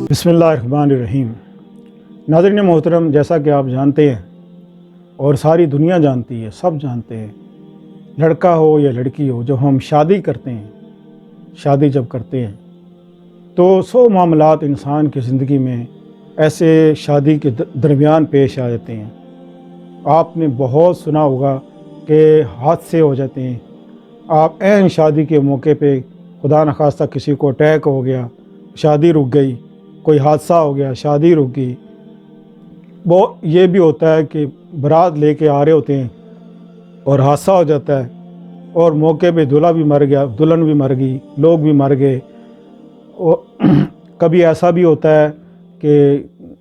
بسم اللہ الرحمن الرحیم۔ ناظرین محترم، جیسا کہ آپ جانتے ہیں اور ساری دنیا جانتی ہے، سب جانتے ہیں، لڑکا ہو یا لڑکی ہو، جب ہم شادی کرتے ہیں، شادی جب کرتے ہیں تو 100 معاملات انسان کی زندگی میں ایسے شادی کے درمیان پیش آ جاتے ہیں۔ آپ نے بہت سنا ہوگا کہ حادثے ہو جاتے ہیں۔ آپ عین شادی کے موقع پہ خدا نخواستہ کسی کو اٹیک ہو گیا، شادی رک گئی، کوئی حادثہ ہو گیا، شادی رک گئی۔ وہ یہ بھی ہوتا ہے کہ بارات لے کے آ رہے ہوتے ہیں اور حادثہ ہو جاتا ہے اور موقع پہ دلہا بھی مر گیا، دلہن بھی مر گئی، لوگ بھی مر گئے۔ اور کبھی ایسا بھی ہوتا ہے کہ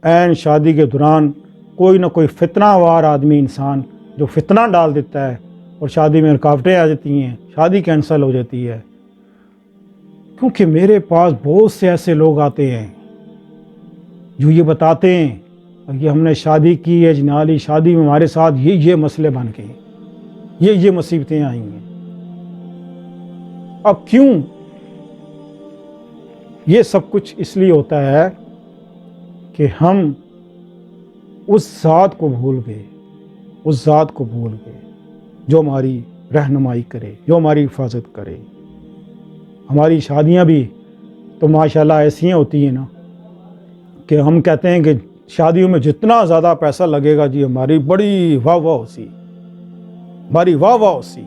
عین شادی کے دوران کوئی نہ کوئی فتنہ وار آدمی انسان جو فتنہ ڈال دیتا ہے اور شادی میں رکاوٹیں آ جاتی ہیں، شادی کینسل ہو جاتی ہے۔ کیونکہ میرے پاس بہت سے ایسے لوگ آتے ہیں جو یہ بتاتے ہیں کہ ہم نے شادی کی ہے جنالی، شادی میں ہمارے ساتھ یہ مسئلے بن گئے، یہ مصیبتیں آئی ہیں۔ اب کیوں؟ یہ سب کچھ اس لیے ہوتا ہے کہ ہم اس ذات کو بھول گئے، اس ذات کو بھول گئے جو ہماری رہنمائی کرے، جو ہماری حفاظت کرے۔ ہماری شادیاں بھی تو ماشاءاللہ ایسی ہوتی ہیں نا کہ ہم کہتے ہیں کہ شادیوں میں جتنا زیادہ پیسہ لگے گا جی ہماری بڑی واہ واہ ہوسی، ہماری واہ واہ ہوسی۔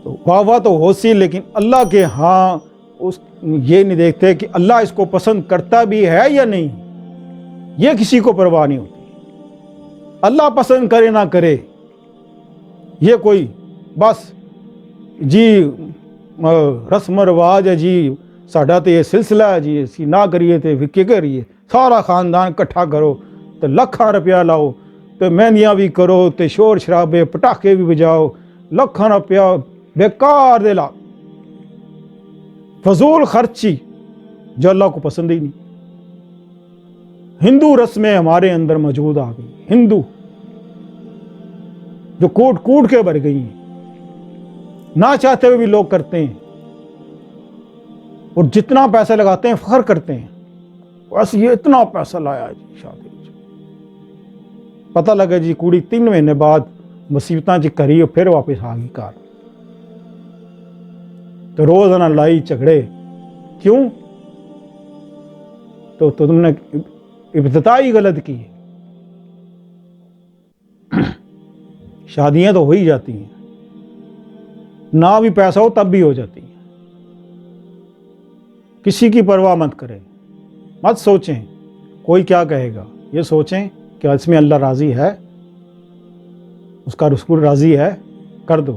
تو واہ واہ تو ہوسی، لیکن اللہ کے ہاں یہ نہیں دیکھتے کہ اللہ اس کو پسند کرتا بھی ہے یا نہیں، یہ کسی کو پرواہ نہیں ہوتی۔ اللہ پسند کرے نہ کرے، یہ کوئی بس جی رسم و رواج ہے جی، ساڈا تو یہ سلسلہ ہے جی، اسی نہ کریے تو کیا کریے، سارا خاندان کٹھا کرو تو لکھاں روپیہ لاؤ، تو مہندیاں بھی کرو، تو شور شرابے پٹاخے بھی بجاؤ، لکھاں روپیہ بیکار دے لا، فضول خرچی جو اللہ کو پسند ہی نہیں۔ ہندو رسمیں ہمارے اندر موجود آ گئی، ہندو جو کوٹ کوٹ کے بھر گئی ہیں، نہ چاہتے ہوئے بھی لوگ کرتے ہیں، اور جتنا پیسہ لگاتے ہیں فخر کرتے ہیں، بس یہ اتنا پیسہ لایا جی شادی، پتہ لگا جی کوڑی 3 مہینے بعد مصیبتاں چ کری اور پھر واپس آ گئی گھر۔ تو روزانہ لڑائی جھگڑے کیوں؟ تو تم نے ابتدا ہی غلط کی ہے۔ شادیاں تو ہو ہی جاتی ہیں، نہ بھی پیسہ ہو تب بھی ہو جاتی ہیں۔ کسی کی پرواہ مت کریں، مت سوچیں کوئی کیا کہے گا، یہ سوچیں کہ اس میں اللہ راضی ہے، اس کا رسول راضی ہے، کر دو۔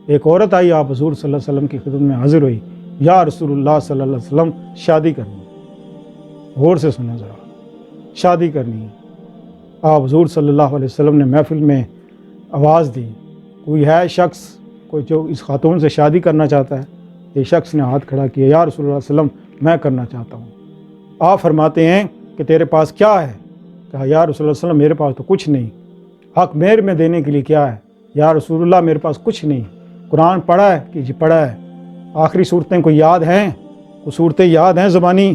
ایک عورت آئی، آپ حضور صلی اللہ علیہ وسلم کی خدمت میں حاضر ہوئی، یا رسول اللہ صلی اللہ علیہ وسلم شادی کرنی ہے۔ غور سے سنیں ذرا، شادی کرنی ہے۔ آپ حضور صلی اللہ علیہ وسلم نے محفل میں آواز دی، کوئی ہے شخص کوئی جو اس خاتون سے شادی کرنا چاہتا ہے؟ یہ شخص نے ہاتھ کھڑا کیا، یا رسول اللہ صلی اللہ علیہ وسلم میں کرنا چاہتا ہوں۔ آپ فرماتے ہیں کہ تیرے پاس کیا ہے؟ کہا یا رسول اللہ صلی اللہ علیہ وسلم میرے پاس تو کچھ نہیں۔ حق مہر میں دینے کے لیے کیا ہے؟ یا رسول اللہ میرے پاس کچھ نہیں۔ قرآن پڑھا ہے کہ جی پڑھا ہے۔ آخری صورتیں کوئی یاد ہیں؟ وہ صورتیں یاد ہیں زبانی؟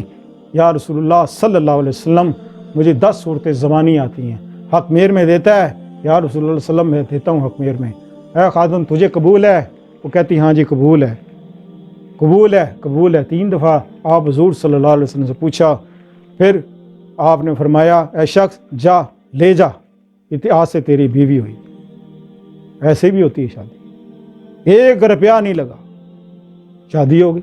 یا رسول اللہ صلی اللہ علیہ وسلم مجھے 10 صورتیں زبانی آتی ہیں۔ حق مہر میں دیتا ہے؟ یا رسول اللہ صلی اللہ علیہ وسلم میں دیتا ہوں حق مہر میں۔ اے خاتون تجھے قبول ہے؟ وہ کہتی ہاں جی قبول ہے، قبول ہے، قبول ہے۔ 3 دفعہ آپ حضور صلی اللہ علیہ وسلم سے پوچھا، پھر آپ نے فرمایا اے شخص جا لے جا، آج سے تیری بیوی ہوئی۔ ایسے بھی ہوتی ہے شادی، 1 روپیہ نہیں لگا، شادی ہو گئی۔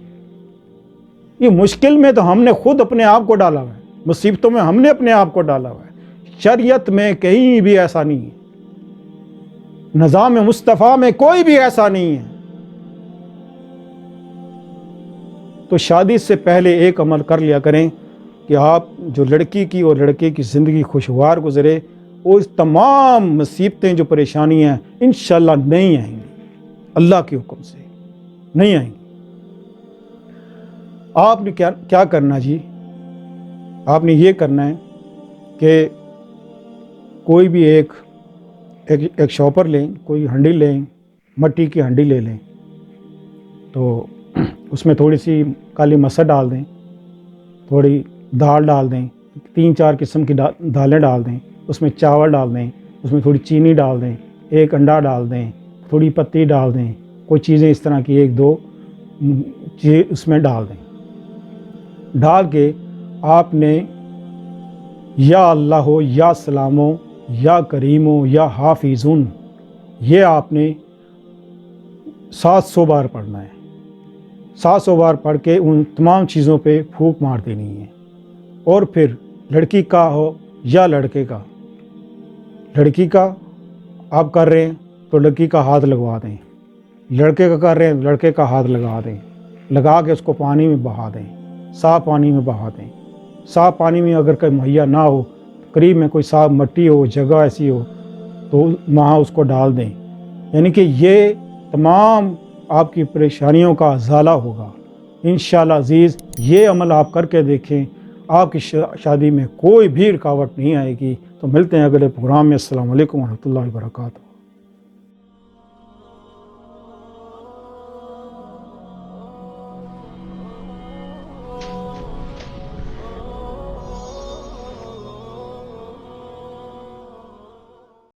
یہ مشکل میں تو ہم نے خود اپنے آپ کو ڈالا ہوا ہے، مصیبتوں میں ہم نے اپنے آپ کو ڈالا ہوا ہے۔ شریعت میں کہیں بھی ایسا نہیں ہے، نظام مصطفیٰ میں کوئی بھی ایسا نہیں ہے۔ تو شادی سے پہلے ایک عمل کر لیا کریں کہ آپ جو لڑکی کی اور لڑکے کی زندگی خوشگوار گزرے، وہ اس تمام مصیبتیں جو پریشانی ہیں انشاءاللہ نہیں آئیں گی، اللہ کے حکم سے نہیں آئیں گی۔ آپ نے کیا کرنا جی؟ آپ نے یہ کرنا ہے کہ کوئی بھی ایک شاپر لیں، کوئی ہنڈی لیں، مٹی کی ہنڈی لے لیں، تو اس میں تھوڑی سی کالی مسر ڈال دیں، تھوڑی دال ڈال دیں، 3-4 قسم کی دالیں ڈال دیں، اس میں چاول ڈال دیں، اس میں تھوڑی چینی ڈال دیں، 1 انڈا ڈال دیں، تھوڑی پتی ڈال دیں، کوئی چیزیں اس طرح کی 1-2 چیز اس میں ڈال دیں۔ ڈال کے آپ نے یا اللہ ہو، یا سلام ہو، یا کریم ہو، یا حافظون، یہ آپ نے 700 بار پڑھنا ہے۔ 700 بار پڑھ کے ان تمام چیزوں پہ پھونک مار دینی ہے۔ اور پھر لڑکی کا ہو یا لڑکے کا، لڑکی کا آپ کر رہے ہیں تو لڑکی کا ہاتھ لگوا دیں، لڑکے کا کر رہے ہیں لڑکے کا ہاتھ لگا دیں، لگا کے اس کو پانی میں بہا دیں، صاف پانی میں بہا دیں۔ صاف پانی میں اگر کوئی مہیا نہ ہو، قریب میں کوئی صاف مٹی ہو، جگہ ایسی ہو تو وہاں اس کو ڈال دیں، یعنی کہ یہ تمام آپ کی پریشانیوں کا ازالہ ہوگا انشاءاللہ عزیز۔ یہ عمل آپ کر کے دیکھیں، آپ کی شادی میں کوئی بھی رکاوٹ نہیں آئے گی۔ تو ملتے ہیں اگلے پروگرام میں۔ السلام علیکم ورحمۃ اللہ وبرکاتہ۔